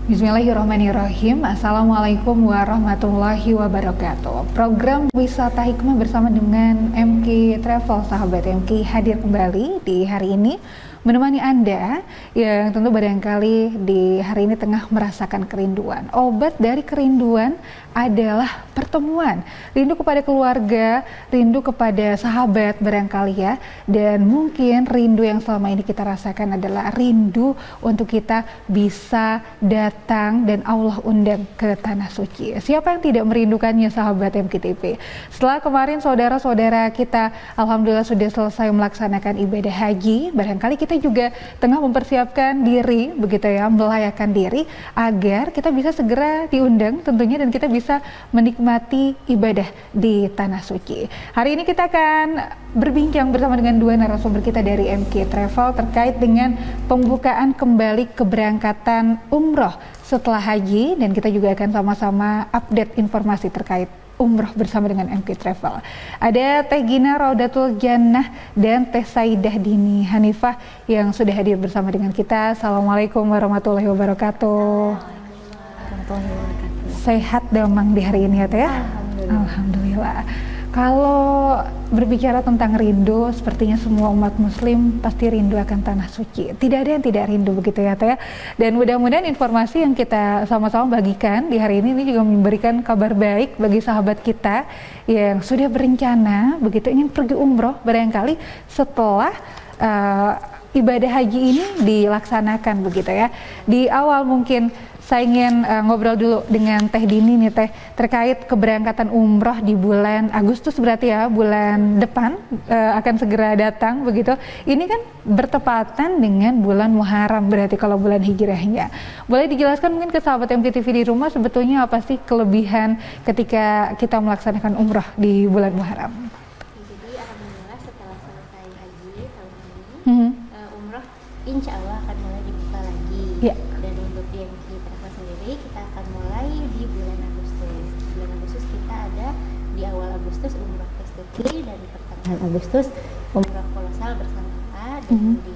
Bismillahirrahmanirrahim. Assalamualaikum warahmatullahi wabarakatuh. Program Wisata Hikmah bersama dengan MK Travel, sahabat MK, hadir kembali di hari ini menemani Anda yang tentu barangkali di hari ini tengah merasakan kerinduan. Obat dari kerinduan adalah pertemuan. Rindu kepada keluarga, rindu kepada sahabat barangkali ya. Dan mungkin rindu yang selama ini kita rasakan adalah rindu untuk kita bisa datang dan Allah undang ke Tanah Suci. Siapa yang tidak merindukannya, sahabat MKTV? Setelah kemarin saudara-saudara kita alhamdulillah sudah selesai melaksanakan ibadah haji, barangkali kita juga tengah mempersiapkan diri begitu ya, melayakkan diri agar kita bisa segera diundang tentunya dan kita bisa menikmati ibadah di Tanah Suci. Hari ini kita akan berbincang bersama dengan dua narasumber kita dari MK Travel terkait dengan pembukaan kembali keberangkatan umroh setelah haji, dan kita juga akan sama-sama update informasi terkait umroh bersama dengan MK Travel. Ada Teh Gina Raudatul Jannah dan Teh Saidah Dini Hanifah yang sudah hadir bersama dengan kita. Assalamualaikum warahmatullahi wabarakatuh. Sehat damang di hari ini ya Teh? Alhamdulillah. Kalau berbicara tentang rindu, sepertinya semua umat muslim pasti rindu akan Tanah Suci. Tidak ada yang tidak rindu begitu ya Teh. Dan mudah-mudahan informasi yang kita sama-sama bagikan di hari ini juga memberikan kabar baik bagi sahabat kita yang sudah berencana begitu ingin pergi umroh barangkali setelah ibadah haji ini dilaksanakan begitu ya. Di awal mungkin saya ingin ngobrol dulu dengan Teh Dini nih Teh, terkait keberangkatan umroh di bulan Agustus berarti ya, bulan depan akan segera datang begitu. Ini kan bertepatan dengan bulan Muharram berarti kalau bulan hijrahnya. Boleh dijelaskan mungkin ke sahabat MKTV di rumah sebetulnya apa sih kelebihan ketika kita melaksanakan umroh di bulan Muharram? Jadi alhamdulillah setelah selesai haji tahun ini, umroh insya Allah akan mulai dibuka lagi. Ya. Dan untuk di MK Travel sendiri kita akan mulai di bulan Agustus. Bulan Agustus kita ada di awal Agustus umroh Kestuki, dan di pertengahan Agustus umroh kolosal bersama Pak, dan di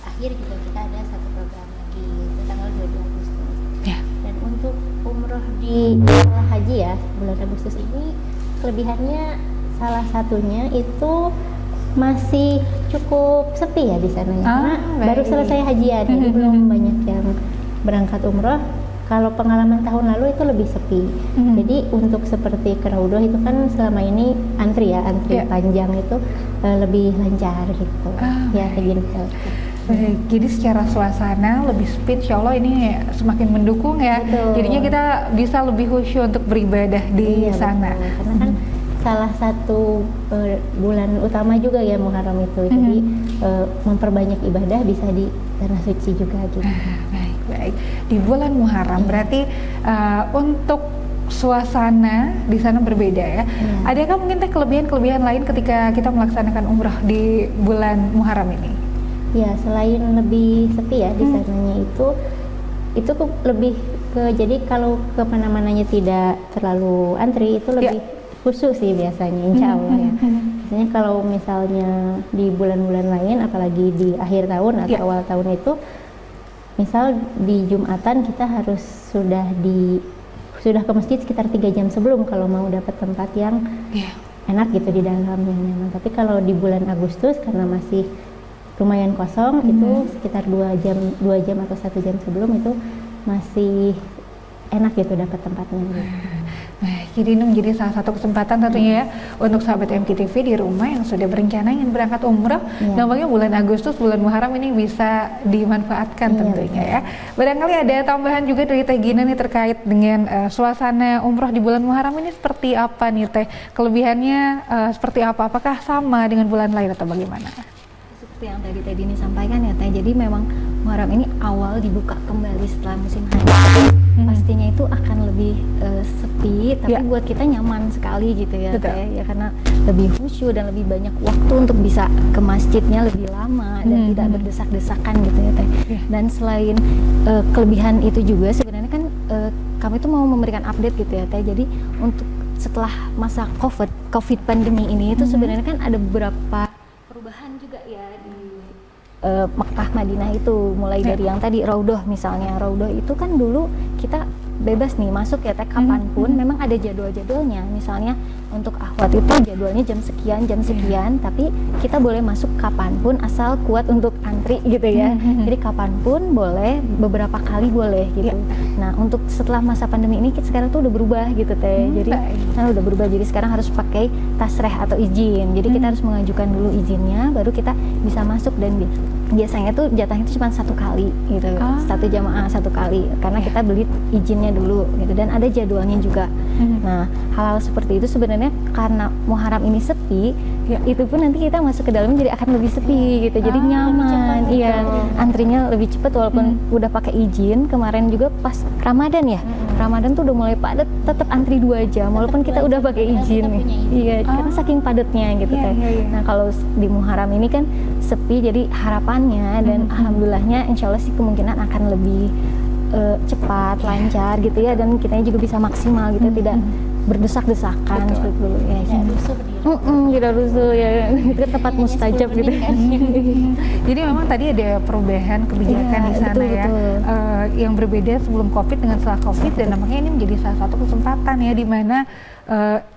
akhir juga kita ada satu program lagi itu tanggal 22 Agustus. Ya. Dan untuk umroh di setelah haji ya bulan Agustus ini kelebihannya salah satunya itu masih cukup sepi ya di sana ya, karena baru selesai hajian jadi belum banyak yang berangkat umroh. Kalau pengalaman tahun lalu itu lebih sepi. Jadi untuk seperti ke Raudhah itu kan selama ini antri panjang itu lebih lancar gitu. Ya kayak gitu. Baik, jadi secara suasana lebih speed, insya Allah ini semakin mendukung ya. Betul. Jadinya kita bisa lebih khusyuk untuk beribadah di sana. Betul. Karena kan salah satu bulan utama juga ya Muharram itu, jadi memperbanyak ibadah bisa di Tanah Suci juga gitu. Baik. Di bulan Muharram berarti untuk suasana di sana berbeda ya. Adakah mungkin Teh kelebihan-kelebihan lain ketika kita melaksanakan umrah di bulan Muharram ini? Ya, selain lebih sepi ya di sananya itu lebih ke, jadi kalau ke mana-mananya tidak terlalu antri itu lebih khusus sih biasanya, insya Allah ya. Biasanya kalau misalnya di bulan-bulan lain, apalagi di akhir tahun atau awal tahun itu, misal di Jumatan kita harus sudah ke masjid sekitar 3 jam sebelum kalau mau dapat tempat yang enak gitu di dalam yang nyaman. Tapi kalau di bulan Agustus karena masih lumayan kosong itu sekitar 2 jam atau 1 jam sebelum itu masih enak gitu dapat tempatnya gitu. Jadi ini menjadi salah satu kesempatan tentunya ya untuk sahabat MKTV di rumah yang sudah berencana ingin berangkat umroh. Nampaknya bulan Agustus, bulan Muharram ini bisa dimanfaatkan tentunya ya. Barangkali ada tambahan juga dari Teh Gina nih terkait dengan suasana umroh di bulan Muharram ini seperti apa nih Teh? Kelebihannya seperti apa? Apakah sama dengan bulan lain atau bagaimana? Seperti yang tadi Teh Dini sampaikan ya Teh, jadi memang Muharram ini awal dibuka kembali setelah musim haji. Pastinya itu akan lebih sepi, tapi buat kita nyaman sekali gitu ya Teh, ya karena lebih khusyuk dan lebih banyak waktu untuk bisa ke masjidnya lebih lama dan tidak berdesak-desakan gitu ya Teh. Dan selain kelebihan itu juga sebenarnya kan kami itu mau memberikan update gitu ya Teh. Jadi untuk setelah masa COVID pandemi ini itu sebenarnya kan ada beberapa perubahan juga ya di Mekah Madinah itu, mulai dari yang tadi Raudhah misalnya. Raudhah itu kan dulu kita bebas nih masuk ya teh kapanpun, memang ada jadwal-jadwalnya. Misalnya untuk akhwat itu jadwalnya jam sekian, tapi kita boleh masuk kapanpun asal kuat untuk antri gitu ya. Jadi kapanpun boleh, beberapa kali boleh gitu. Nah untuk setelah masa pandemi ini sekarang tuh udah berubah gitu teh. Jadi kan udah berubah, jadi sekarang harus pakai tasreh atau izin. Jadi kita harus mengajukan dulu izinnya, baru kita bisa masuk. Dan biasanya tuh jatahnya itu cuma 1 kali gitu, 1 jamaah 1 kali, karena kita beli izinnya dulu gitu, dan ada jadwalnya juga. Nah hal-hal seperti itu sebenarnya karena Muharram ini sepi, itu pun nanti kita masuk ke dalam jadi akan lebih sepi gitu, jadi nyaman. Iya, antrinya lebih cepat walaupun udah pakai izin. Kemarin juga pas Ramadan ya, Ramadan tuh udah mulai padat, tetap antri 2 jam walaupun kita udah pakai izin nih. Iya, karena saking padatnya gitu kan. Nah kalau di Muharram ini kan sepi, jadi harapannya dan alhamdulillahnya insya Allah sih kemungkinan akan lebih cepat, lancar gitu ya, dan kita juga bisa maksimal gitu, tidak berdesak-desakan seperti dulu ya. Tidak rusuh ya, itu tempat mustajab gitu. Jadi memang tadi ada perubahan kebijakan di sana yang berbeda sebelum COVID dengan setelah COVID, dan nampaknya ini menjadi salah satu kesempatan ya, di mana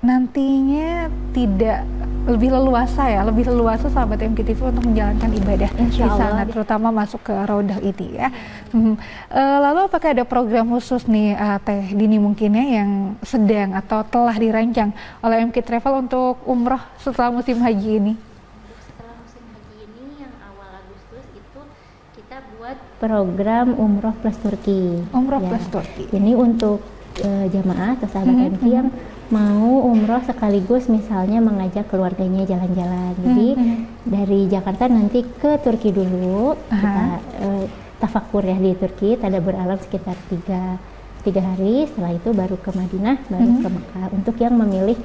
nantinya tidak lebih leluasa sahabat MKTV untuk menjalankan ibadah di sana, terutama masuk ke Raudhah ini ya. Lalu apakah ada program khusus nih Teh Dini mungkin ya yang sedang atau telah dirancang oleh MK Travel untuk umroh setelah musim haji ini? Setelah musim haji ini yang awal Agustus itu kita buat program umroh plus Turki. Umroh plus Turki. Ini untuk jamaah atau sahabat MK yang mau umroh sekaligus misalnya mengajak keluarganya jalan-jalan. Jadi dari Jakarta nanti ke Turki dulu, kita tafakur ya di Turki, tadabbur alam sekitar 3 hari. Setelah itu baru ke Madinah, baru ke Mekah. Untuk yang memilih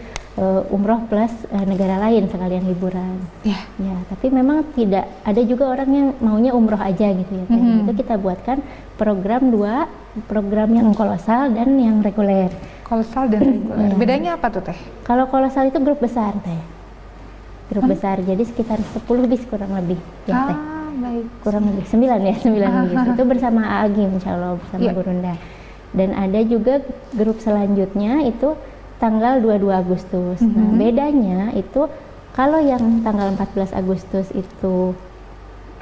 umroh plus negara lain sekalian liburan. Ya, tapi memang tidak ada juga orang yang maunya umroh aja gitu ya. Itu kita buatkan program 2, program yang kolosal dan yang reguler. Kolosal dan reguler. Bedanya apa tuh Teh? Kalau kolosal itu grup besar Teh. Grup besar, jadi sekitar 10 bis kurang lebih ya Teh. Baik. Kurang lebih 9 bis. Itu bersama Agim insya Allah, bersama Gurunda. Dan ada juga grup selanjutnya itu tanggal 22 Agustus. Nah bedanya itu kalau yang tanggal 14 Agustus itu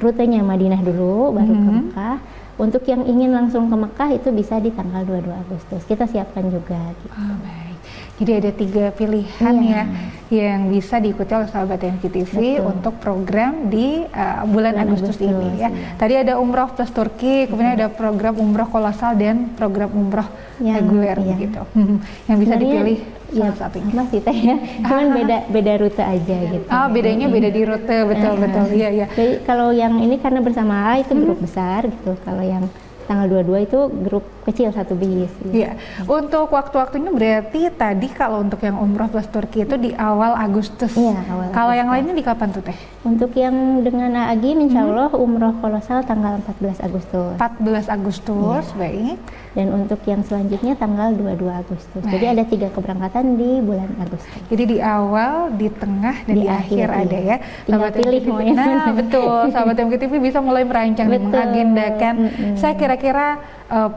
rutenya Madinah dulu, baru ke Mekah. Untuk yang ingin langsung ke Mekah itu bisa di tanggal 22 Agustus. Kita siapkan juga gitu. Baik. Jadi ada 3 pilihan ya yang bisa diikuti oleh sahabat MKTV untuk program di bulan Agustus ini ya. Tadi ada umroh plus Turki, kemudian ada program umroh kolosal dan program umroh reguler gitu. Yang bisa dipilih salah satunya. Sama sih Teh ya. Cuman beda rute aja gitu. Bedanya beda di rute, betul. Iya. Jadi kalau yang ini karena bersama itu grup besar gitu. Kalau yang tanggal 22 itu grup kecil 1 bis. Iya. Untuk waktu-waktunya berarti tadi kalau untuk yang umroh plus Turki itu di awal Agustus. Iya, awal Kalau Agustus. yang lainnya di kapan tuh Teh? Untuk yang dengan Agim insya Allah umroh kolosal tanggal 14 Agustus. 14 Agustus, baik. Dan untuk yang selanjutnya tanggal 22 Agustus. Jadi ada 3 keberangkatan di bulan Agustus. Jadi di awal, di tengah, dan di akhir ada ya. Tinggal pilih mau yang Nah betul, sahabat MKTV bisa mulai merancang dan mengagendakan. Saya kira-kira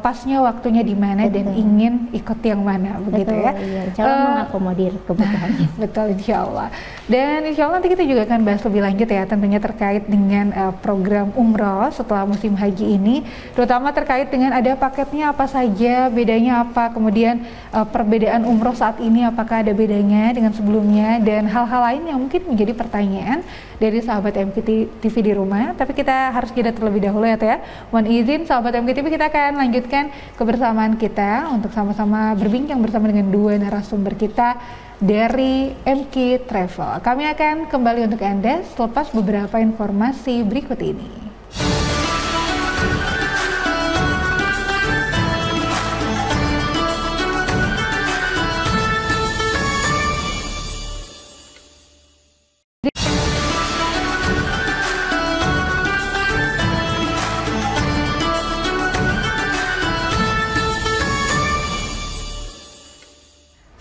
pasnya waktunya di mana dan ingin ikut yang mana, begitu ya. Iya, insya Allah mengakomodir kebutuhannya. Betul, insya Allah. Dan insya Allah nanti kita juga akan bahas lebih lanjut ya, tentunya terkait dengan program umroh setelah musim haji ini, terutama terkait dengan ada paketnya apa saja, bedanya apa, kemudian perbedaan umroh saat ini apakah ada bedanya dengan sebelumnya, dan hal-hal lain yang mungkin menjadi pertanyaan dari sahabat MKTV di rumah. Tapi kita harus jeda terlebih dahulu ya Teh. Mohon izin sahabat MKTV, kita akan lanjutkan kebersamaan kita untuk sama-sama berbincang bersama dengan 2 narasumber kita dari MK Travel. Kami akan kembali untuk Anda selepas beberapa informasi berikut ini.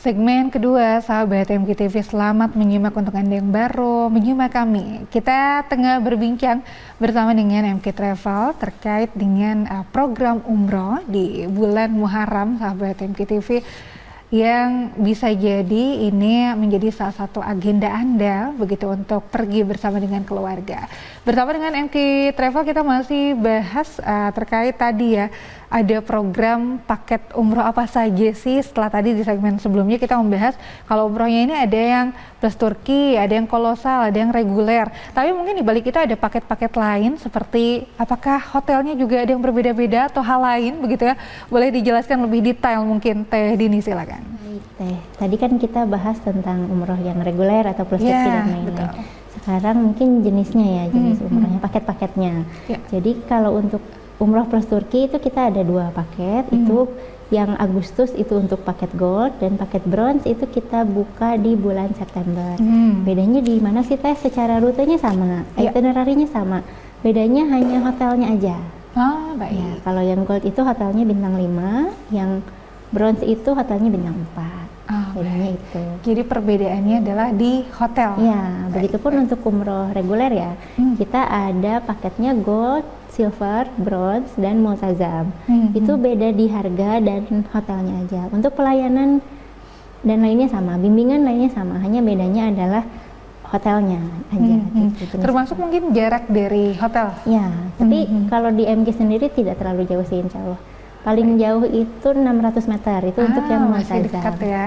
Segmen kedua, sahabat MKTV, selamat menyimak untuk Anda yang baru menyimak kami. Kita tengah berbincang bersama dengan MK Travel terkait dengan program umroh di bulan Muharram, sahabat MKTV, yang bisa jadi ini menjadi salah satu agenda Anda begitu untuk pergi bersama dengan keluarga. Bersama dengan MK Travel kita masih bahas terkait tadi ya, ada program paket umroh apa saja sih. Setelah tadi di segmen sebelumnya kita membahas kalau umrohnya ini ada yang plus Turki, ada yang kolosal, ada yang reguler. Tapi mungkin di balik itu ada paket-paket lain seperti apakah hotelnya juga ada yang berbeda-beda atau hal lain begitu ya. Boleh dijelaskan lebih detail mungkin Teh Dini, silakan. Baik Teh, tadi kan kita bahas tentang umroh yang reguler atau plus Turki dan lain-lain. Sekarang mungkin jenisnya ya, jenis umrohnya, paket-paketnya. Jadi kalau untuk umroh plus Turki itu kita ada 2 paket, itu yang Agustus itu untuk paket gold dan paket bronze itu kita buka di bulan September. Bedanya di mana sih Teh? Secara rutenya sama, itinerarinya sama, bedanya hanya hotelnya aja. Oh, baik. Ya, kalau yang gold itu hotelnya bintang 5, yang bronze itu hotelnya bintang 4. Bedanya itu. Jadi perbedaannya adalah di hotel. Ya, begitupun untuk umroh reguler ya. Kita ada paketnya gold, silver, bronze, dan multazam. Itu beda di harga dan hotelnya aja. Untuk pelayanan dan lainnya sama, bimbingan lainnya sama, hanya bedanya adalah hotelnya aja. Gitu. Termasuk mungkin jarak dari hotel. Ya, tapi kalau di MG sendiri tidak terlalu jauh sih, insya Allah. Paling jauh itu 600 meter, itu untuk yang masih multazam. dekat ya.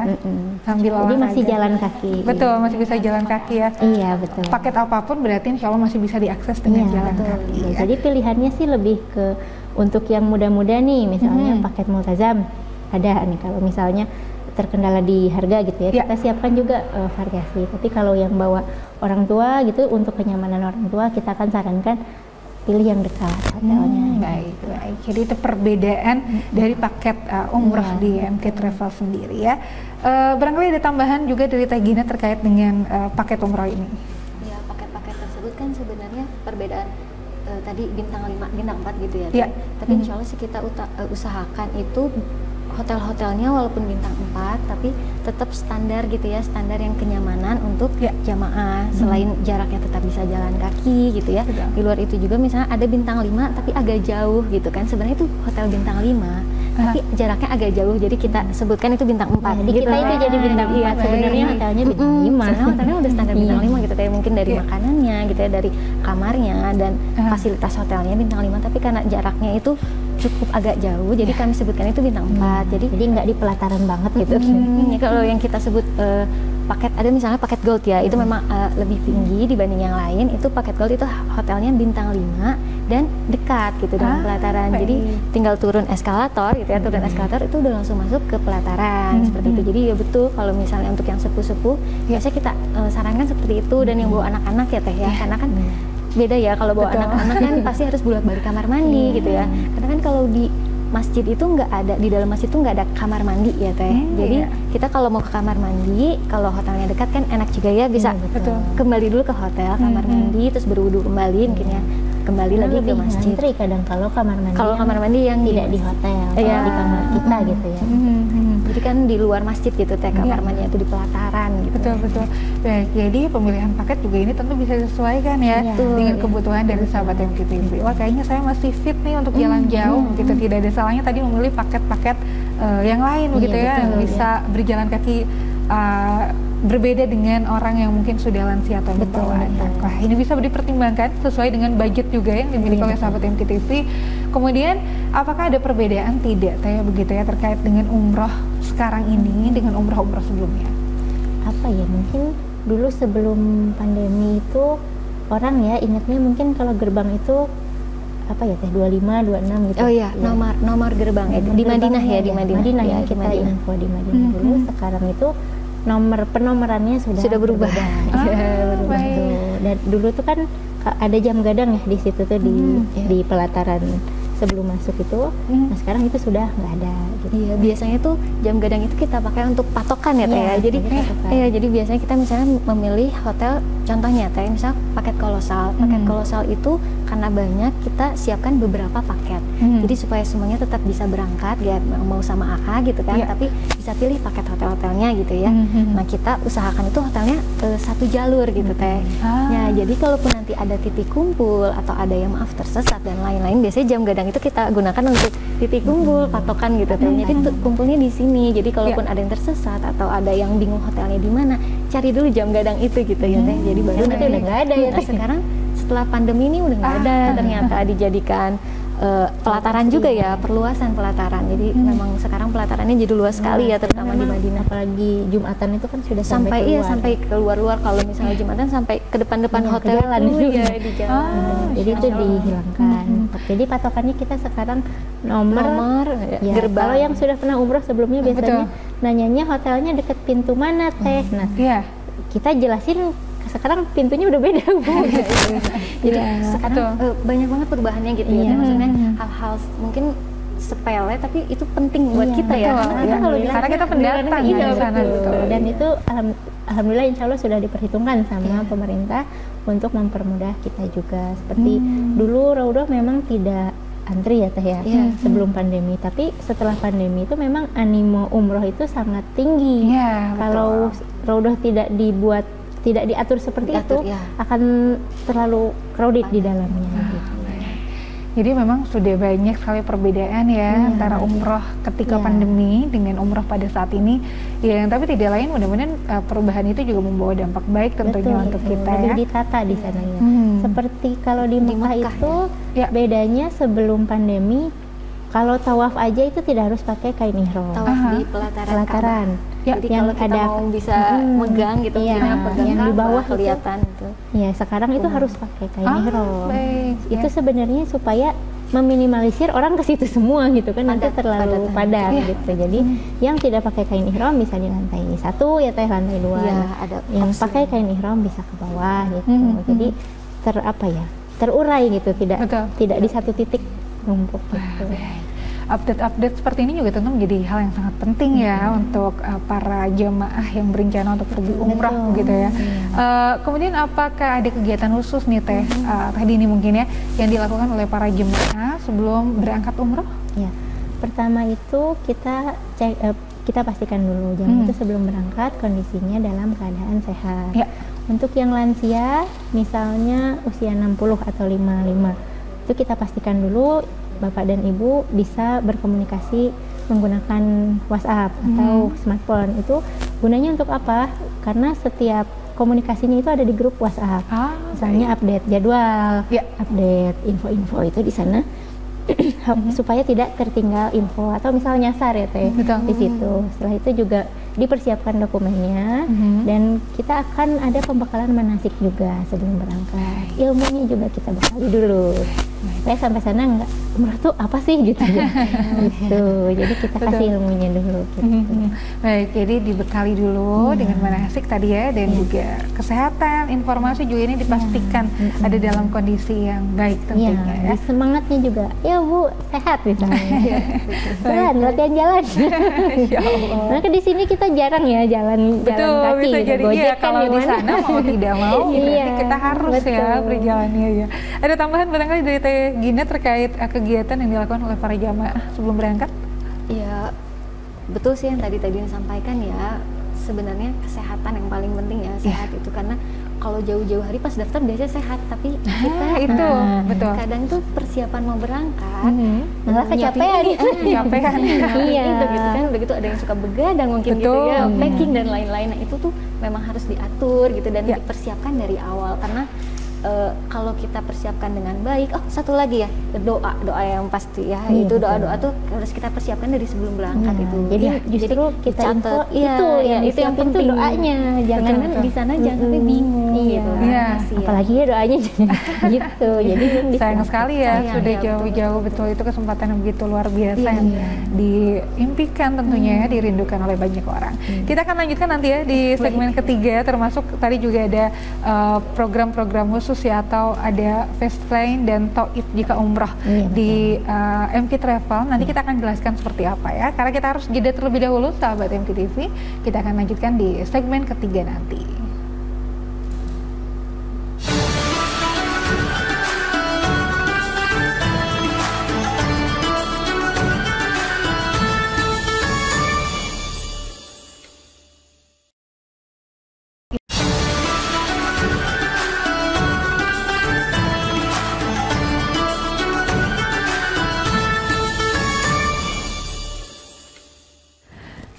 Sambil Jadi masih olahraga. jalan kaki. Betul, masih bisa jalan kaki ya. Iya, betul. Paket apapun berarti insya Allah masih bisa diakses dengan jalan kaki. Ya. Ya. Jadi pilihannya sih lebih ke untuk yang muda-muda nih, misalnya paket multazam ada nih. Kalau misalnya terkendala di harga gitu ya, kita siapkan juga variasi. Tapi kalau yang bawa orang tua gitu, untuk kenyamanan orang tua kita akan sarankan pilih yang dekat hotelnya. Baik. Jadi itu perbedaan dari paket umroh di MK Travel sendiri ya. Barangkali ada tambahan juga dari Teh Gina terkait dengan paket umroh ini. Ya, paket-paket tersebut kan sebenarnya perbedaan tadi bintang 5, bintang 4 gitu ya. Ya. Tapi insya Allah sih kita usahakan itu hotel-hotelnya walaupun bintang 4 tapi tetap standar gitu ya, standar yang kenyamanan untuk jamaah. Selain jaraknya tetap bisa jalan kaki gitu ya. Di luar itu juga misalnya ada bintang 5 tapi agak jauh gitu kan. Sebenarnya itu hotel bintang 5 tapi jaraknya agak jauh, jadi kita sebutkan itu bintang 4. Di kita itu jadi bintang 4, sebenarnya hotelnya bintang 5. Sebenarnya hotelnya udah standar bintang 5 gitu, kayak mungkin dari makanannya gitu ya, dari kamarnya dan fasilitas hotelnya bintang 5, tapi karena jaraknya itu cukup agak jauh, jadi kami sebutkan itu bintang 4. Jadi nggak di pelataran banget gitu. Ya, kalau yang kita sebut paket, ada misalnya paket gold ya, itu memang lebih tinggi dibanding yang lain. Itu paket gold itu hotelnya bintang 5 dan dekat gitu dengan pelataran. Jadi tinggal turun eskalator gitu ya, turun eskalator itu udah langsung masuk ke pelataran seperti itu. Jadi ya betul, kalau misalnya untuk yang sepuh-sepuh biasanya kita sarankan seperti itu, dan yang bawa anak-anak ya Teh ya, karena kan beda ya, kalau bawa anak-anak kan pasti harus bolak-balik kamar mandi gitu ya. Karena kan kalau di masjid itu nggak ada, di dalam masjid itu nggak ada kamar mandi ya Teh. Jadi kita kalau mau ke kamar mandi, kalau hotelnya dekat kan enak juga ya, bisa kembali dulu ke hotel, kamar mandi, terus berwudu kembali mungkin ya, kembali lagi ke masjid. Ngantri kadang kalau kamar mandi yang tidak di hotel, di kamar kita gitu ya. Jadi kan di luar masjid gitu Teh, kamar mandinya itu di pelataran gitu. Betul. Baik, jadi pemilihan paket juga ini tentu bisa disesuaikan ya dengan kebutuhan dari sahabat MKTV. Wah, kayaknya saya masih fit nih untuk jalan jauh gitu. Tidak ada salahnya tadi memilih paket-paket yang lain begitu ya, bisa berjalan kaki berbeda dengan orang yang mungkin sudah lansia atau membawa anak. Wah, ini bisa dipertimbangkan sesuai dengan budget juga yang dimiliki oleh sahabat MKTV. Kemudian, apakah ada perbedaan? Tidak, Teh, begitu ya, terkait dengan umroh sekarang ini dengan umroh-umroh sebelumnya? Apa ya, mungkin dulu sebelum pandemi itu orang ya ingatnya mungkin kalau gerbang itu apa ya Teh, 25, 26 gitu. Oh iya, nomor gerbang ya, di Madinah ya, di Madinah ya, kita info di Madinah dulu. Sekarang itu nomor penomorannya sudah berubah. Berubah tuh. Dan dulu tuh kan ada jam gadang ya di situ tuh di pelataran sebelum masuk itu. Nah sekarang itu sudah nggak ada gitu. Iya, biasanya tuh jam gadang itu kita pakai untuk patokan ya Teh ya. Jadi jadi biasanya kita misalnya memilih hotel, contohnya Teh misal paket kolosal. Paket kolosal itu karena banyak, kita siapkan beberapa paket. Jadi supaya semuanya tetap bisa berangkat, ya mau sama AA gitu kan, tapi bisa pilih paket hotel-hotelnya gitu ya. Nah kita usahakan itu hotelnya satu jalur gitu teh. Ya jadi kalaupun nanti ada titik kumpul atau ada yang maaf tersesat dan lain-lain, biasanya jam gadang itu kita gunakan untuk titik kumpul patokan gitu teh. Jadi kumpulnya di sini. Jadi kalaupun ada yang tersesat atau ada yang bingung hotelnya di mana, cari dulu jam gadang itu gitu ya teh. Jadi baru nanti udah nggak ada ya. Sekarang setelah pandemi ini udah nggak ada, ternyata dijadikan pelataran juga ya, perluasan pelataran. Jadi memang sekarang pelatarannya jadi luas sekali ya, terutama di Madinah. Apalagi Jumatan itu kan sudah sampai keluar. Sampai keluar-luar. Kalau misalnya Jumatan sampai ke depan-depan hotel itu ya di jalan. Jadi itu dihilangkan. Jadi patokannya kita sekarang nomor ya, gerbang. Kalau yang sudah pernah umroh sebelumnya biasanya nanyanya hotelnya deket pintu mana teh. Nah, kita jelasin sekarang pintunya udah beda Bu. Jadi sekarang banyak banget perubahannya gitu ya. Maksudnya hal-hal mungkin sepele tapi itu penting buat kita ya. Karena kita pendatang di sana gitu. Dan itu alhamdulillah insya Allah sudah diperhitungkan sama pemerintah untuk mempermudah kita juga. Seperti dulu Raudhah memang tidak antri ya teh ya sebelum pandemi, tapi setelah pandemi itu memang animo umroh itu sangat tinggi. Kalau Raudhah tidak diatur seperti itu, akan terlalu crowded di dalamnya. Gitu. Jadi memang sudah banyak sekali perbedaan ya antara umroh ketika pandemi dengan umroh pada saat ini. Ya, tapi tidak lain mudah-mudahan perubahan itu juga membawa dampak baik tentunya untuk kita lebih ditata di sana ya. Seperti kalau di Mekah itu bedanya sebelum pandemi, kalau tawaf aja itu tidak harus pakai kain ihram. Tawaf di pelataran. Jadi yang kalau kita ada mau bisa megang gitu, pegang yang di bawah kelihatan itu. Ya, sekarang itu harus pakai kain ihram. Itu sebenarnya supaya meminimalisir orang ke situ semua gitu kan, nanti terlalu padat gitu. Jadi yang tidak pakai kain ihram bisa di lantai 1 ya teh, lantai 2. Yang pakai kain ihram bisa ke bawah gitu. Jadi terurai gitu, tidak di satu titik numpuk gitu. Update-update seperti ini juga tentu menjadi hal yang sangat penting ya untuk para jamaah yang berencana untuk pergi umrah gitu ya. Kemudian apakah ada kegiatan khusus nih teh tadi ini mungkin ya yang dilakukan oleh para jemaah sebelum berangkat umrah? Ya, pertama itu kita pastikan dulu jamaah itu sebelum berangkat kondisinya dalam keadaan sehat. Untuk yang lansia misalnya usia 60 atau 55 itu kita pastikan dulu Bapak dan Ibu bisa berkomunikasi menggunakan WhatsApp atau smartphone. Itu gunanya untuk apa? Karena setiap komunikasinya itu ada di grup WhatsApp. Misalnya update jadwal, update info-info itu di sana supaya tidak tertinggal info atau misalnya nyasar ya teh di situ. Setelah itu juga dipersiapkan dokumennya dan kita akan ada pembekalan manasik juga sebelum berangkat. Ilmunya juga kita bekali dulu. Saya sampai sana enggak, umrah tuh apa sih gitu ya. Gitu. Jadi kita kasih ilmunya dulu gitu. Baik, jadi dibekali dulu dengan manasik tadi ya, dan juga kesehatan, informasi juga ini dipastikan ada dalam kondisi yang baik tentunya ya. Semangatnya juga, ya Bu, sehat misalnya. Latihan jalan. Ya Allah. Nah, di sini kita jarang ya jalan kaki bisa gitu. jadi Gojek kan kalau di sana mau tidak mau berarti kita harus ya berjalannya ya. Ada tambahan barangkali dari Teh Gina terkait kegiatan yang dilakukan oleh para jamaah sebelum berangkat? Ya, betul sih yang tadi disampaikan ya. Sebenarnya kesehatan yang paling penting ya, sehat itu karena kalau jauh-jauh hari pas daftar biasanya sehat, tapi kita itu betul. Kadang tuh persiapan mau berangkat malah kecapean. Iya, gitu kan. Udah gitu ada yang suka begadang mungkin gitu ya, packing dan lain-lain. Nah, itu tuh memang harus diatur gitu dan dipersiapkan dari awal karena kalau kita persiapkan dengan baik, satu lagi ya doa yang pasti ya, itu doa tuh harus kita persiapkan dari sebelum berangkat itu. Jadi justru kita catat itu yang penting doanya, jangan di sana jangan sampai bingung gitu. Apalagi ya doanya gitu. Jadi sayang sekali ya sudah jauh-jauh, betul itu kesempatan yang begitu luar biasa yang diimpikan tentunya ya, dirindukan oleh banyak orang. Kita akan lanjutkan nanti ya di segmen ketiga, termasuk tadi juga ada program-program khusus ya, atau ada fast lane dan tauif jika umrah di MK Travel. Nanti kita akan jelaskan seperti apa ya, karena kita harus jeda terlebih dahulu sahabat MK TV. Kita akan lanjutkan di segmen ketiga nanti.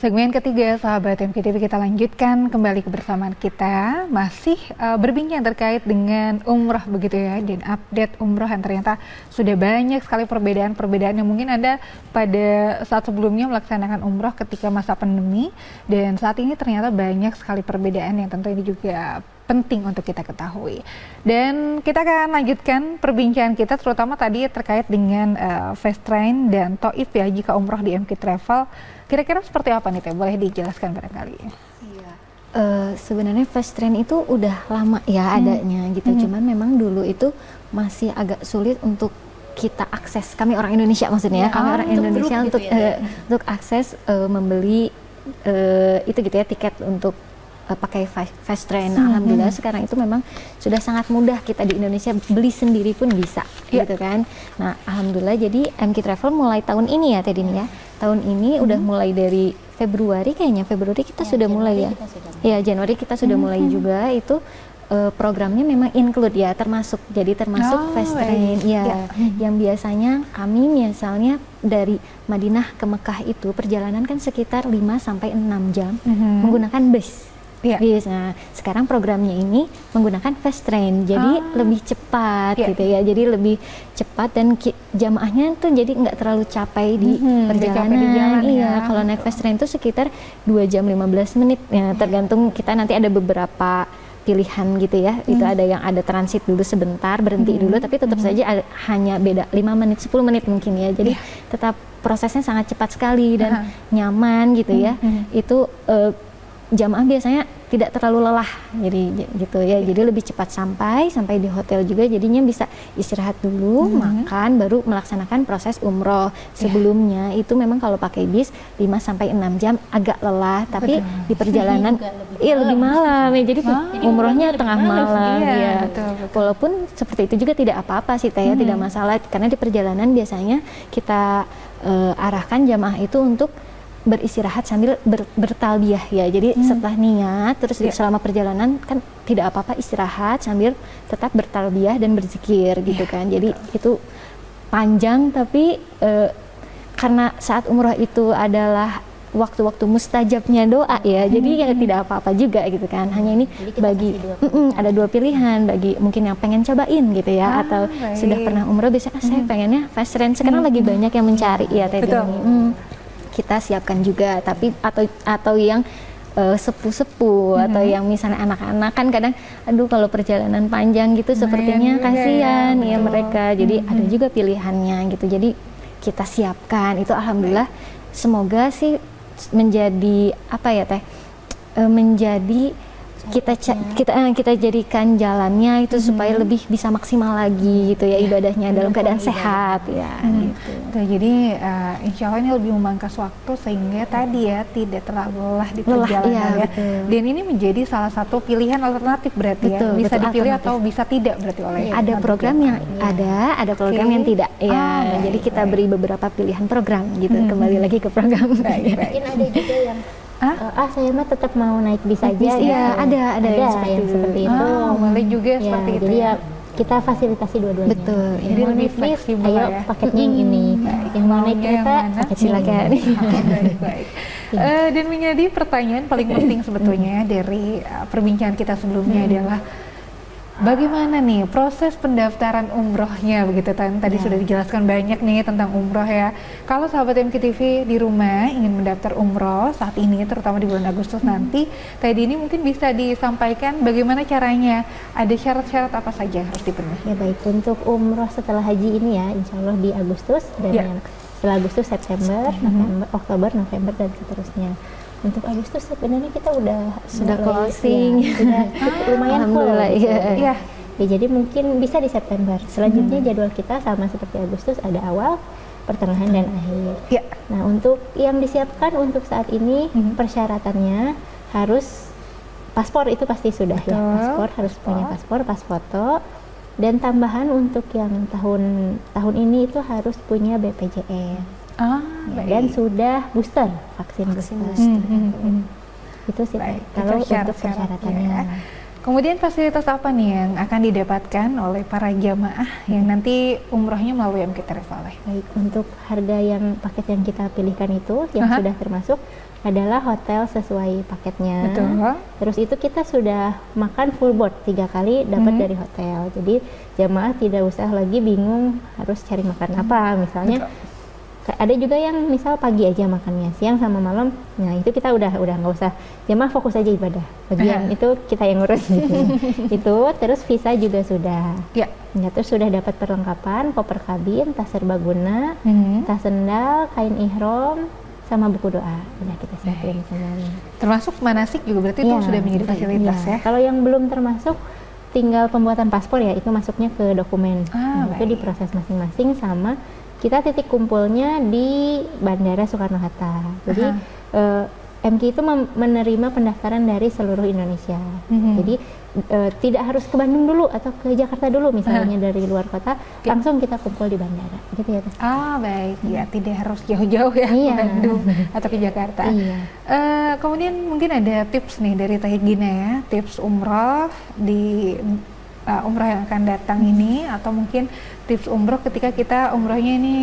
Segmen ketiga, sahabat MKTV, kita lanjutkan kembali kebersamaan kita, masih berbincang terkait dengan umroh begitu ya, dan update umroh yang ternyata sudah banyak sekali perbedaan yang mungkin Anda pada saat sebelumnya melaksanakan umroh ketika masa pandemi, dan saat ini ternyata banyak sekali perbedaan yang tentu ini juga penting untuk kita ketahui. Dan kita akan lanjutkan perbincangan kita terutama tadi terkait dengan fast train dan Taif ya jika umroh di MK Travel. Kira-kira seperti apa nih Teh? Boleh dijelaskan barangkali? Iya. Sebenarnya fast train itu udah lama ya adanya gitu. Cuman memang dulu itu masih agak sulit untuk kita akses. Kami orang Indonesia maksudnya. Kami orang Indonesia untuk untuk akses membeli itu gitu ya, tiket untuk pakai fast train. Alhamdulillah sekarang itu memang sudah sangat mudah, kita di Indonesia beli sendiri pun bisa gitu kan. Nah alhamdulillah jadi MK Travel mulai tahun ini ya Teh Dini ya, tahun ini udah mulai dari Februari kita sudah mulai ya. Ya Januari kita sudah mulai juga itu programnya memang include ya, termasuk fast train ya. Yang biasanya kami misalnya dari Madinah ke Mekah itu perjalanan kan sekitar 5 sampai 6 jam menggunakan bus. Nah, sekarang programnya ini menggunakan fast train, jadi lebih cepat gitu ya, jadi lebih cepat dan jamaahnya tuh jadi nggak terlalu capek di perjalanan. Kalau naik fast train itu sekitar 2 jam 15 menit ya, tergantung kita nanti ada beberapa pilihan gitu ya. Itu ada yang ada transit dulu sebentar, berhenti dulu, tapi tetap saja hanya beda 5 menit 10 menit mungkin ya, jadi tetap prosesnya sangat cepat sekali dan nyaman gitu ya. Itu jamaah biasanya tidak terlalu lelah, jadi gitu ya, jadi lebih cepat sampai di hotel juga, jadinya bisa istirahat dulu, makan, baru melaksanakan proses umroh. Sebelumnya itu memang kalau pakai bis 5 sampai 6 jam agak lelah, tapi di perjalanan lebih malam ya, jadi umrohnya tengah malam ya. Walaupun seperti itu juga tidak apa-apa sih Teh ya, tidak masalah, karena di perjalanan biasanya kita arahkan jamaah itu untuk beristirahat sambil bertalbiyah ya, jadi setelah niat terus selama perjalanan kan tidak apa-apa istirahat sambil tetap bertalbiyah dan berzikir gitu kan. Jadi itu panjang, tapi karena saat umroh itu adalah waktu-waktu mustajabnya doa ya, jadi ya tidak apa-apa juga gitu kan. Hanya ini bagi ada 2 pilihan, bagi mungkin yang pengen cobain gitu ya, atau sudah pernah umroh biasanya saya pengennya fast train, sekarang lagi banyak yang mencari ya Teh Dini. Kita siapkan juga, tapi atau yang sepuh-sepuh atau yang misalnya anak-anak kan kadang aduh kalau perjalanan panjang gitu sepertinya kasihan ya mereka, jadi ada juga pilihannya gitu, jadi kita siapkan itu. Alhamdulillah semoga sih menjadi apa ya Teh, menjadi kita jadikan jalannya itu supaya lebih bisa maksimal lagi gitu ya, ibadahnya dalam keadaan sehat ya gitu. Jadi insya Allah ini lebih memangkas waktu sehingga tadi ya tidak terlalu lelah di perjalanan ya. Dan ini menjadi salah satu pilihan alternatif berarti ya, bisa dipilih atau bisa tidak berarti oleh ada program yang ada program yang tidak ya. Jadi kita beri beberapa pilihan program gitu. Kembali lagi ke program. Mungkin ada juga yang saya mah tetap mau naik bis aja ya. Ada yang seperti itu. Boleh juga seperti itu. Jadi ya kita fasilitasi dua-duanya. Betul. Jadi mau naik bis, ayo paketnya yang ini. Yang mau naik kereta, paketnya silakan. Baik. Dan menjadi pertanyaan paling penting sebetulnya dari perbincangan kita sebelumnya adalah bagaimana nih proses pendaftaran umrohnya begitu kan? Tadi sudah dijelaskan banyak nih tentang umroh ya. Kalau sahabat MKTV di rumah ingin mendaftar umroh saat ini, terutama di bulan Agustus nanti, tadi ini mungkin bisa disampaikan bagaimana caranya. Ada syarat-syarat apa saja yang harus dipenuhi? Ya baik, untuk umroh setelah haji ini ya, insya Allah di Agustus dan yang setelah Agustus September, November, Oktober, November dan seterusnya. Untuk Agustus sebenarnya kita sudah closing, sudah lumayan full ya. Jadi mungkin bisa di September. Selanjutnya jadwal kita sama seperti Agustus, ada awal, pertengahan dan akhir. Nah untuk yang disiapkan untuk saat ini persyaratannya harus paspor, itu pasti sudah ya, paspor harus punya paspor, pas foto, dan tambahan untuk yang tahun ini itu harus punya BPJS. Dan sudah vaksin booster. Itu sih kalau untuk persyaratannya. Kemudian fasilitas apa nih yang akan didapatkan oleh para jamaah yang nanti umrohnya melalui MK Travel? Baik, untuk harga yang paket yang kita pilihkan itu yang sudah termasuk adalah hotel sesuai paketnya. Betul. Terus itu kita sudah makan full board 3 kali dapat dari hotel. Jadi jamaah tidak usah lagi bingung harus cari makan apa. Misalnya ada juga yang misal pagi aja makannya, siang sama malam. Nah itu kita udah nggak usah, jamaah fokus aja ibadah. Bagian itu kita yang ngurus gitu. Itu terus visa juga sudah. Ya, terus sudah dapat perlengkapan, koper kabin, tas serbaguna, tas sendal, kain ihram, sama buku doa. Udah kita siapin semuanya. Termasuk manasik juga berarti itu sudah menjadi fasilitas ya? Kalau yang belum termasuk tinggal pembuatan paspor ya, itu masuknya ke dokumen. Itu diproses masing-masing sama kita titik kumpulnya di Bandara Soekarno-Hatta. Jadi MK itu menerima pendaftaran dari seluruh Indonesia. Jadi tidak harus ke Bandung dulu atau ke Jakarta dulu, misalnya dari luar kota, langsung kita kumpul di bandara. Gitu ya, Teh. Baik. Ya, tidak harus jauh-jauh ya ke Bandung atau ke Jakarta. Kemudian mungkin ada tips nih dari Teh Gina ya, tips umroh di umroh yang akan datang ini, atau mungkin tips umroh ketika kita umrohnya ini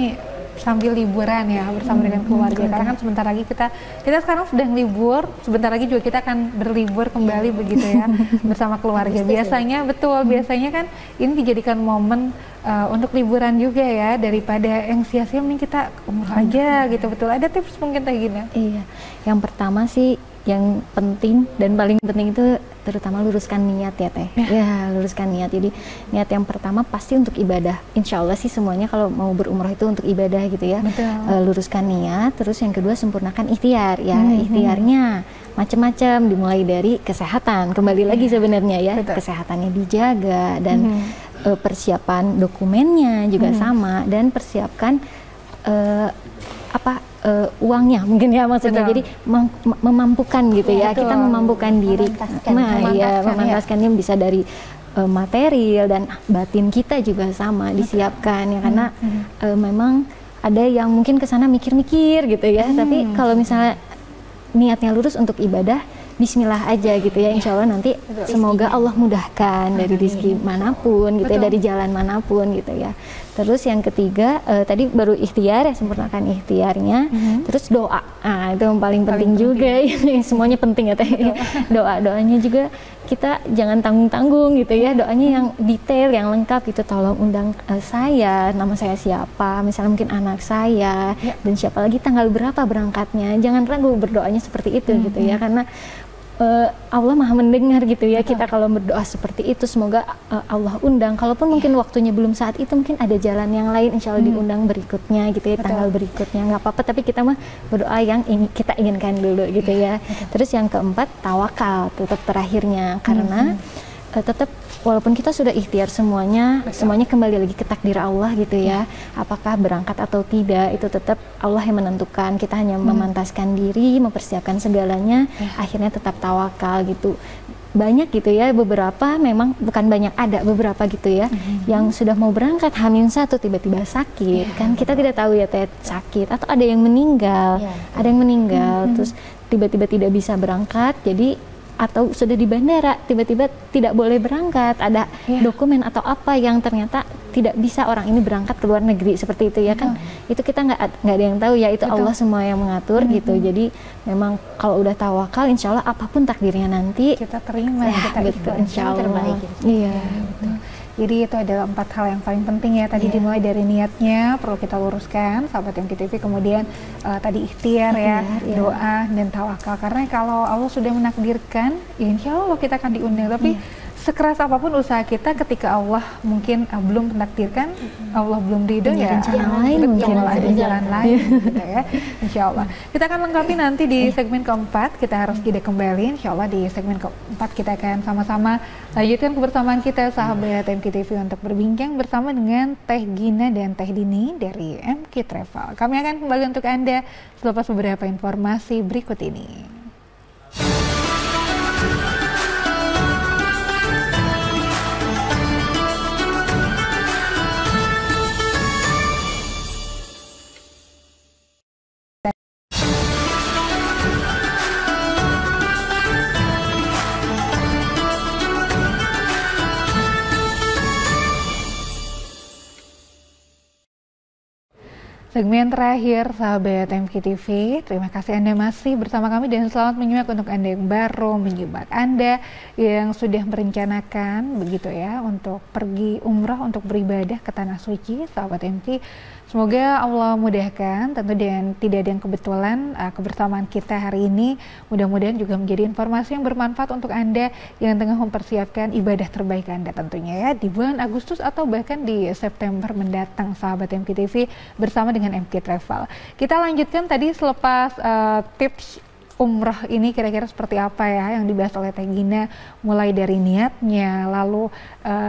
sambil liburan ya bersama dengan keluarga. Karena kan sebentar lagi kita sekarang sedang libur, sebentar lagi juga kita akan berlibur kembali begitu ya bersama keluarga. Biasanya biasanya kan ini dijadikan momen untuk liburan juga ya, daripada yang sia-sia mending kita umroh aja gitu. Betul, ada tips mungkin Teh Gina? Iya, yang pertama sih yang penting dan paling penting itu terutama luruskan niat ya Teh. Ya, luruskan niat. Jadi niat yang pertama pasti untuk ibadah. Insya Allah sih semuanya kalau mau berumrah itu untuk ibadah gitu ya. Luruskan niat. Terus yang kedua sempurnakan ikhtiar ya. Ikhtiarnya macam-macam, dimulai dari kesehatan. Kembali lagi sebenarnya ya, kesehatannya dijaga dan persiapan dokumennya juga sama, dan persiapkan uangnya mungkin ya, maksudnya jadi memampukan gitu ya, kita memampukan diri, memantaskannya bisa dari material dan batin kita juga sama disiapkan ya, karena memang ada yang mungkin kesana mikir-mikir gitu ya, tapi kalau misalnya niatnya lurus untuk ibadah, bismillah aja gitu ya, insya Allah nanti semoga Allah mudahkan dari rezeki manapun gitu ya, dari jalan manapun gitu ya. Terus yang ketiga tadi baru ikhtiar ya, sempurnakan ikhtiarnya. Terus doa, itu yang paling penting juga. Semuanya penting ya Teh. Doanya juga kita jangan tanggung-tanggung gitu ya, doanya yang detail, yang lengkap gitu. Tolong undang saya, nama saya siapa, misalnya mungkin anak saya, dan siapa lagi, tanggal berapa berangkatnya. Jangan ragu berdoanya seperti itu gitu ya, karena Allah maha mendengar gitu ya. Kita kalau berdoa seperti itu, semoga Allah undang. Kalaupun mungkin waktunya belum saat itu, mungkin ada jalan yang lain, insya Allah diundang berikutnya gitu ya, tanggal berikutnya, nggak apa-apa. Tapi kita mah berdoa yang kita inginkan dulu gitu ya. Terus yang keempat, tawakal, tetap terakhirnya, karena tetap walaupun kita sudah ikhtiar semuanya kembali lagi ke takdir Allah gitu ya. Apakah berangkat atau tidak, itu tetap Allah yang menentukan. Kita hanya memantaskan diri, mempersiapkan segalanya, akhirnya tetap tawakal gitu. Banyak gitu ya, beberapa memang bukan banyak, ada beberapa gitu ya yang sudah mau berangkat H-1 tiba-tiba sakit, kan kita tidak tahu ya Teh, sakit atau ada yang meninggal, terus tiba-tiba tidak bisa berangkat, jadi atau sudah di bandara tiba-tiba tidak boleh berangkat, ada dokumen atau apa yang ternyata tidak bisa orang ini berangkat ke luar negeri seperti itu ya kan. Itu kita nggak ada yang tahu ya, itu Allah semua yang mengatur gitu. Jadi memang kalau udah tawakal, insya Allah apapun takdirnya nanti kita terima ya, kita gitu, insya Allah terbaik gitu. Jadi itu adalah 4 hal yang paling penting ya. Tadi dimulai dari niatnya perlu kita luruskan, sahabat MKTV. Kemudian tadi ikhtiar ya, doa dan tawakal. Karena kalau Allah sudah menakdirkan, ya insya Allah kita akan diundang. Tapi sekeras apapun usaha kita, ketika Allah mungkin belum menakdirkan, Allah belum ridho ya, ada jalan lain gitu ya, insya Allah. Kita akan lengkapi nanti di segmen keempat, kita harus jeda kembali. Insya Allah di segmen keempat kita akan sama-sama lanjutkan kebersamaan kita sahabat MKTV untuk berbincang bersama dengan Teh Gina dan Teh Dini dari MK Travel. Kami akan kembali untuk Anda selepas beberapa informasi berikut ini. segmen terakhir sahabat MKTV. Terima kasih Anda masih bersama kami dan selamat menyimak untuk Anda yang baru menyimak, Anda yang sudah merencanakan begitu ya untuk pergi umrah, untuk beribadah ke tanah suci sahabat MK. Semoga Allah mudahkan tentu, dan tidak ada yang kebetulan kebersamaan kita hari ini mudah-mudahan juga menjadi informasi yang bermanfaat untuk Anda yang tengah mempersiapkan ibadah terbaik Anda tentunya ya di bulan Agustus atau bahkan di September mendatang sahabat MKTV bersama dengan MK Travel. Kita lanjutkan tadi selepas tips umrah ini kira-kira seperti apa ya yang dibahas oleh Teh Gina, mulai dari niatnya, lalu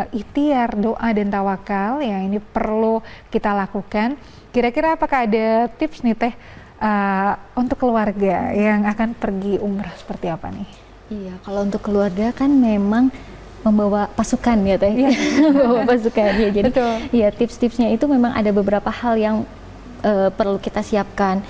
ikhtiar, doa dan tawakal yang ini perlu kita lakukan. Kira-kira apakah ada tips nih Teh untuk keluarga yang akan pergi umrah seperti apa nih? Iya, kalau untuk keluarga kan memang membawa pasukan ya Teh, membawa pasukan ya. Jadi ya tips-tipsnya itu memang ada beberapa hal yang perlu kita siapkan.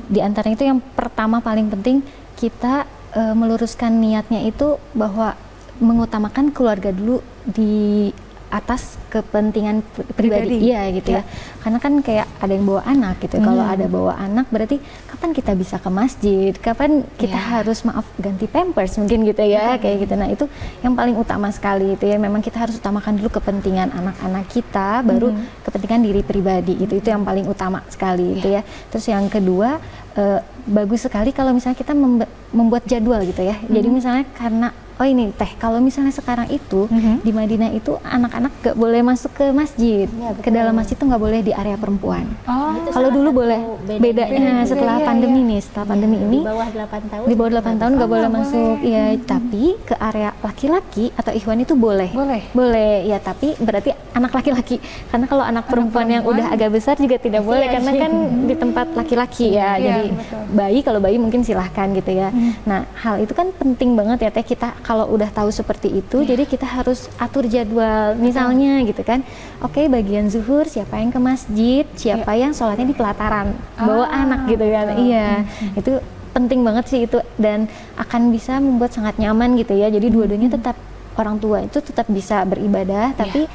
Di antaranya itu yang pertama paling penting kita meluruskan niatnya itu bahwa mengutamakan keluarga dulu di atas kepentingan pribadi. Iya gitu ya. Karena kan kayak ada yang bawa anak gitu. Kalau ada bawa anak berarti kapan kita bisa ke masjid? Kapan kita harus ganti pampers mungkin gitu ya, kayak gitu. Nah, itu yang paling utama sekali itu ya. Memang kita harus utamakan dulu kepentingan anak-anak kita, baru kepentingan diri pribadi. Itu yang paling utama sekali itu ya. Terus yang kedua, bagus sekali kalau misalnya kita membuat jadwal gitu ya. Jadi misalnya karena oh ini Teh, kalau misalnya sekarang itu di Madinah itu anak-anak gak boleh masuk ke masjid, ke dalam masjid itu gak boleh di area perempuan. Kalau dulu boleh, bedanya setelah pandemi nih, setelah pandemi ini di bawah 8 tahun gak boleh masuk, ya. Tapi ke area laki-laki atau ikhwan itu boleh, ya. Tapi berarti anak laki-laki, karena kalau anak perempuan yang udah agak besar juga tidak boleh, karena kan di tempat laki-laki ya. Jadi bayi, kalau bayi mungkin silahkan gitu ya. Nah, hal itu kan penting banget ya Teh, kita kalau udah tahu seperti itu, jadi kita harus atur jadwal. Misalnya gitu kan, oke, bagian zuhur siapa yang ke masjid, siapa yang sholatnya di pelataran, bawa anak gitu kan. Iya, itu penting banget sih itu, dan akan bisa membuat sangat nyaman gitu ya. Jadi dua-duanya tetap, orang tua itu tetap bisa beribadah, tapi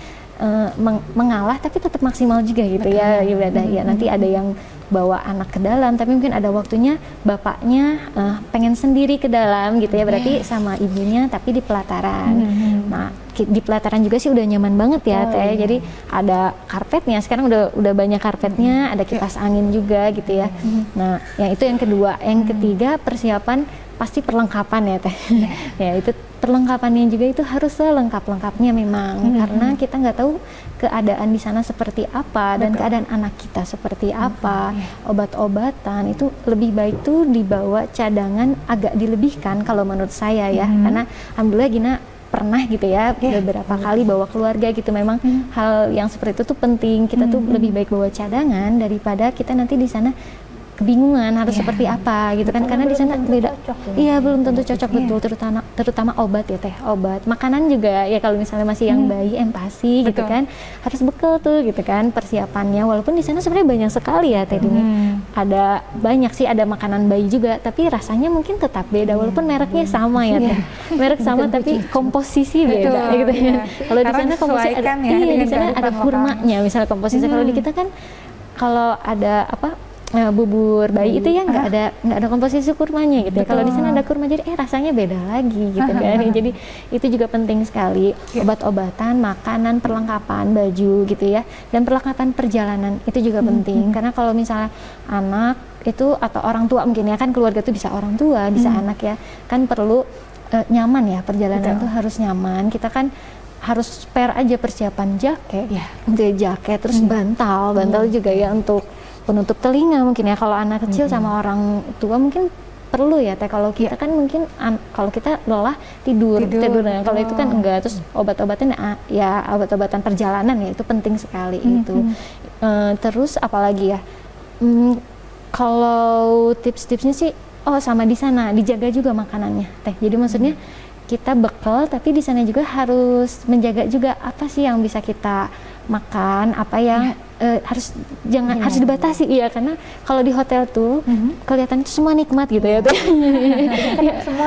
mengalah tapi tetap maksimal juga gitu ya ibadah ya. Nanti ada yang bawa anak ke dalam, tapi mungkin ada waktunya bapaknya pengen sendiri ke dalam gitu ya, berarti sama ibunya tapi di pelataran. Nah, di pelataran juga sih udah nyaman banget ya Teh. Jadi ada karpetnya, sekarang udah banyak karpetnya, ada kipas angin juga gitu ya. Nah, yang itu yang kedua. Yang ketiga, persiapan pasti perlengkapan ya Teh. Ya, itu perlengkapannya juga itu harus lengkap-lengkapnya memang, karena kita nggak tahu keadaan di sana seperti apa dan keadaan anak kita seperti apa. Obat-obatan itu lebih baik tuh dibawa cadangan, agak dilebihkan kalau menurut saya ya, karena alhamdulillah Gina pernah gitu ya beberapa kali bawa keluarga gitu. Memang hal yang seperti itu tuh penting, kita tuh lebih baik bawa cadangan daripada kita nanti di sana kebingungan harus seperti apa gitu kan, karena di sana beda. Iya, belum tentu cocok betul, terutama obat ya Teh, obat. Makanan juga ya, kalau misalnya masih yang bayi empasi gitu kan, harus bekal tuh gitu kan persiapannya. Walaupun di sana sebenarnya banyak sekali ya Teh ini. Ada banyak sih, ada makanan bayi juga, tapi rasanya mungkin tetap beda walaupun mereknya sama ya Teh. Merek sama tapi komposisi beda gitu ya. Kalau di sana komposisi ada, di sana ada kurmanya misalnya komposisi. Kalau di kita kan kalau ada bubur bayi itu ya nggak ada komposisi kurmanya gitu ya. Kalau di sana ada kurma, jadi rasanya beda lagi gitu kan. Jadi itu juga penting sekali. Obat-obatan, makanan, perlengkapan, baju gitu ya, dan perlengkapan perjalanan itu juga penting. Karena kalau misalnya anak itu atau orang tua mungkin ya kan, keluarga itu bisa orang tua, bisa anak ya, kan perlu nyaman ya, perjalanan itu harus nyaman. Kita kan harus spare aja persiapan jaket, jaket, terus bantal juga ya untuk penutup telinga mungkin ya. Kalau anak kecil sama orang tua mungkin perlu ya Teh. Kalau kita kan mungkin kalau kita lelah tidur. Nah, kalau itu kan enggak. Terus obat-obatan ya, obat-obatan perjalanan ya, itu penting sekali itu. Terus apalagi ya, kalau tips-tipsnya sih sama di sana dijaga juga makanannya Teh. Jadi maksudnya kita bekal, tapi di sana juga harus menjaga juga apa sih yang bisa kita makan, apa yang harus dibatasi ya, karena kalau di hotel tuh kelihatan itu semua nikmat gitu ya tuh.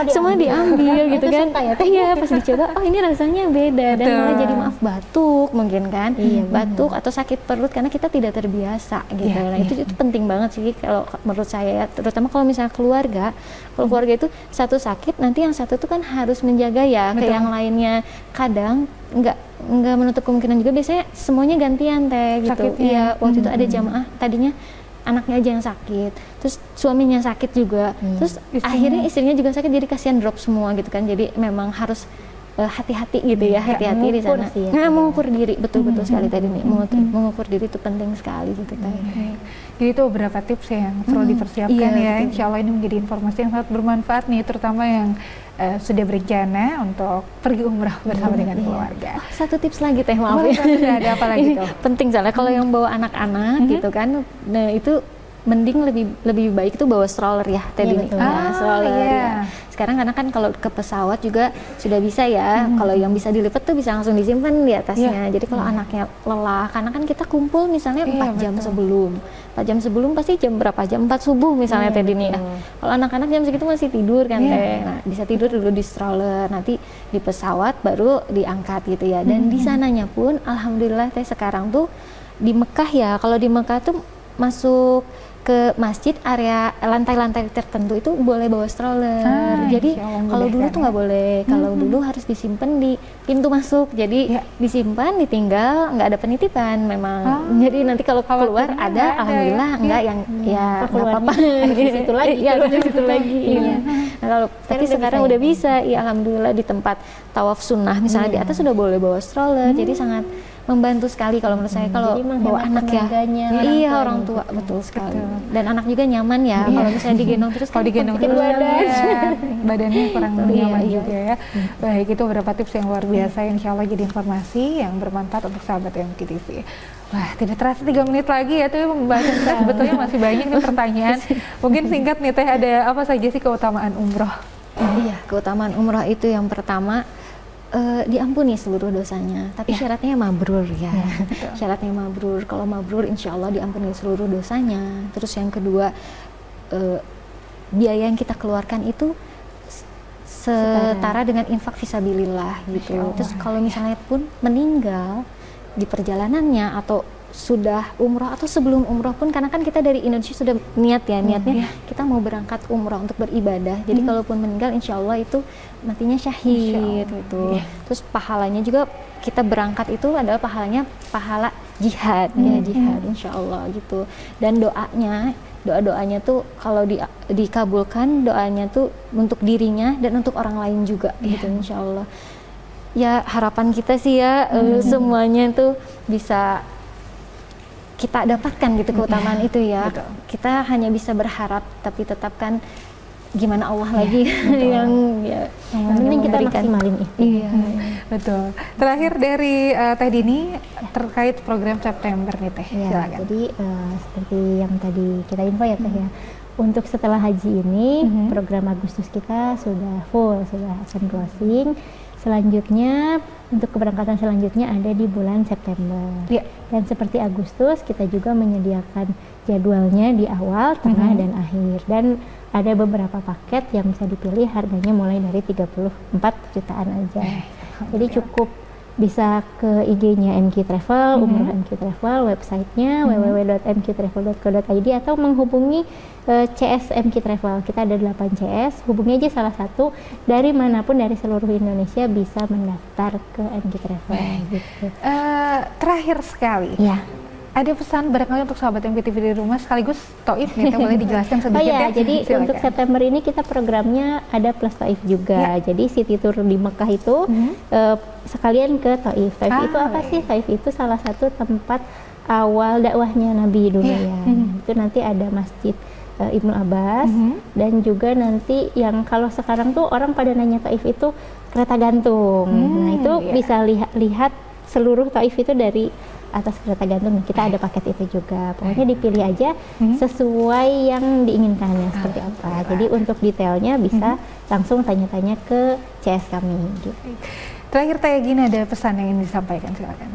semua diambil gitu kan. Iya, pas dicoba oh ini rasanya beda. Betul. Dan malah jadi maaf batuk mungkin kan. Batuk atau sakit perut karena kita tidak terbiasa gitu. Nah, itu penting banget sih kalau menurut saya, terutama kalau misalnya keluarga. Kalau keluarga itu satu sakit, nanti yang satu tuh kan harus menjaga ya. Ke yang lainnya kadang nggak menutup kemungkinan juga, biasanya semuanya gantian teh gitu. Iya, waktu itu ada jamaah tadinya anaknya aja yang sakit, terus suaminya sakit juga, terus akhirnya istrinya juga sakit, jadi kasihan drop semua gitu kan. Jadi memang harus hati-hati gitu ya, hati-hati di sana. Mengukur diri, betul-betul sekali tadi nih, mengukur diri itu penting sekali gitu teh. Jadi itu beberapa tips yang perlu dipersiapkan ya. Insya Allah ini menjadi informasi yang sangat bermanfaat nih, terutama yang sudah berencana untuk pergi umrah bersama dengan keluarga. Satu tips lagi teh, maaf ya. Ada apa lagi tuh? Penting soalnya kalau yang bawa anak-anak gitu kan, nah itu mending lebih baik itu bawa stroller ya tadi nih. Stroller ya. Sekarang karena kan kalau ke pesawat juga sudah bisa ya, kalau yang bisa dilipat tuh bisa langsung disimpan di atasnya. Jadi kalau anaknya lelah, karena kan kita kumpul misalnya 4 jam sebelum. 4 jam sebelum pasti jam berapa? Jam 4 subuh misalnya tadi nih ya. Kalau anak-anak jam segitu masih tidur kan teh. Nah, bisa tidur dulu di stroller, nanti di pesawat baru diangkat gitu ya. Dan di sananya pun alhamdulillah teh sekarang tuh di Mekah ya, kalau di Mekah tuh masuk ke masjid area lantai-lantai tertentu itu boleh bawa stroller. Jadi kalau dulu tuh nggak boleh. Kalau dulu harus disimpan di pintu masuk. Jadi disimpan, ditinggal, nggak ada penitipan memang. Jadi nanti kalau keluar ada, alhamdulillah enggak yang ya nggak apa-apa. Di situ lagi. Iya, di situ lagi. Nah, kalau tapi sekarang udah bisa. Ya alhamdulillah di tempat tawaf sunnah misalnya di atas sudah boleh bawa stroller. Jadi sangat membantu sekali kalau menurut saya kalau bawa anak ya. Iya, orang tua betul sekali. Dan anak juga nyaman ya kalau misalnya digendong terus kalau digendong terus badannya kurang nyaman juga ya. Baik, itu beberapa tips yang luar biasa, insya Allah jadi informasi yang bermanfaat untuk sahabat MKTV. Wah, tidak terasa 3 menit lagi ya, tapi pembahasan kita sebetulnya masih banyak nih pertanyaan. Mungkin singkat nih Teh, ada apa saja sih keutamaan umroh? Iya, keutamaan umroh itu yang pertama diampuni seluruh dosanya, tapi syaratnya mabrur ya. Syaratnya mabrur. Kalau mabrur insya Allah diampuni seluruh dosanya. Terus yang kedua, biaya yang kita keluarkan itu setara dengan infak fisabilillah gitu. Terus kalau misalnya pun meninggal di perjalanannya atau sudah umroh atau sebelum umroh pun, karena kan kita dari Indonesia sudah niatnya kita mau berangkat umroh untuk beribadah. Jadi kalaupun meninggal insya Allah itu matinya syahid gitu. Terus pahalanya juga kita berangkat itu adalah pahala jihad ya, jihad insya Allah gitu. Dan doanya tuh kalau dikabulkan doanya tuh untuk dirinya dan untuk orang lain juga gitu insya Allah. Ya harapan kita sih ya semuanya tuh bisa kita dapatkan gitu keutamaan itu ya. Kita hanya bisa berharap, tapi tetap kan gimana Allah lagi yang penting kita maksimalin itu. Betul. Terakhir dari Teh Dini terkait program September nih Teh. Silakan. Jadi seperti yang tadi kita info ya Teh ya. Untuk setelah haji ini program Agustus kita sudah full, sudah akan closing. Selanjutnya untuk keberangkatan selanjutnya ada di bulan September. Dan seperti Agustus kita juga menyediakan jadwalnya di awal, tengah dan akhir. Dan ada beberapa paket yang bisa dipilih, harganya mulai dari 34 jutaan aja. Jadi cukup bisa ke IG-nya MK Travel, Umroh MK Travel, websitenya www.mktravel.co.id atau menghubungi CS MK Travel. Kita ada 8 CS, hubungi aja salah satu dari manapun dari seluruh Indonesia bisa mendaftar ke MK Travel. Gitu. Terakhir sekali. Ada pesan barangkali untuk sahabat MKTV di rumah sekaligus Taif nih, boleh dijelaskan sedikit ya? Jadi untuk September ini kita programnya ada plus Taif juga. Jadi city tour di Mekah itu sekalian ke Taif. Taif itu apa sih? Taif itu salah satu tempat awal dakwahnya Nabi dulu ya. Itu nanti ada Masjid Ibnu Abbas dan juga nanti yang kalau sekarang tuh orang pada nanya Taif itu kereta gantung. Nah itu bisa lihat seluruh Taif itu dari atas kereta gantung. Kita ada paket itu juga. Pokoknya dipilih aja sesuai yang diinginkannya seperti apa. Jadi untuk detailnya bisa langsung tanya-tanya ke CS kami gitu. Terakhir Teh Gina, ada pesan yang ingin disampaikan, silakan.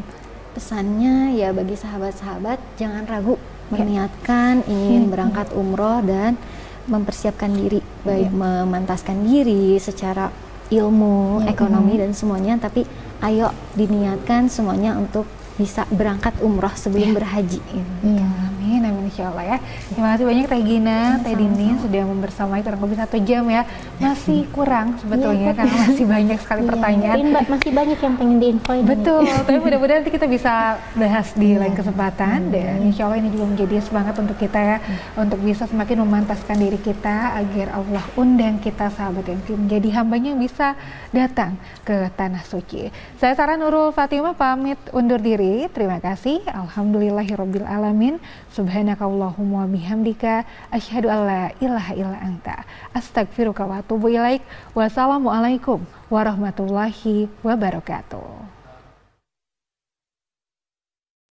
pesannya ya bagi sahabat-sahabat jangan ragu meniatkan ingin berangkat umroh dan mempersiapkan diri, baik memantaskan diri secara ilmu, ekonomi dan semuanya, tapi ayo diniatkan semuanya untuk bisa berangkat umroh sebelum berhaji. Amin, amin insya Allah ya. Terima kasih banyak Teh Gina, Teh Dini sudah membersamai kurang lebih 1 jam ya. Masih kurang sebetulnya karena masih banyak sekali pertanyaan. Masih banyak yang pengen diinfoin. Betul, tapi mudah-mudahan nanti kita bisa bahas di lain kesempatan dan insya Allah ini juga menjadi semangat untuk kita ya, untuk bisa semakin memantaskan diri kita agar Allah undang kita sahabat yang menjadi hambanya yang bisa datang ke Tanah Suci. Saya Sarah Nurul Fatimah pamit undur diri. Terima kasih. Alhamdulillahirabbil alamin. Subhanakallahumma bihamdika asyhadu alla ilaha illa anta astaghfiruka wa atubu ilaik. Wassalamualaikum warahmatullahi wabarakatuh.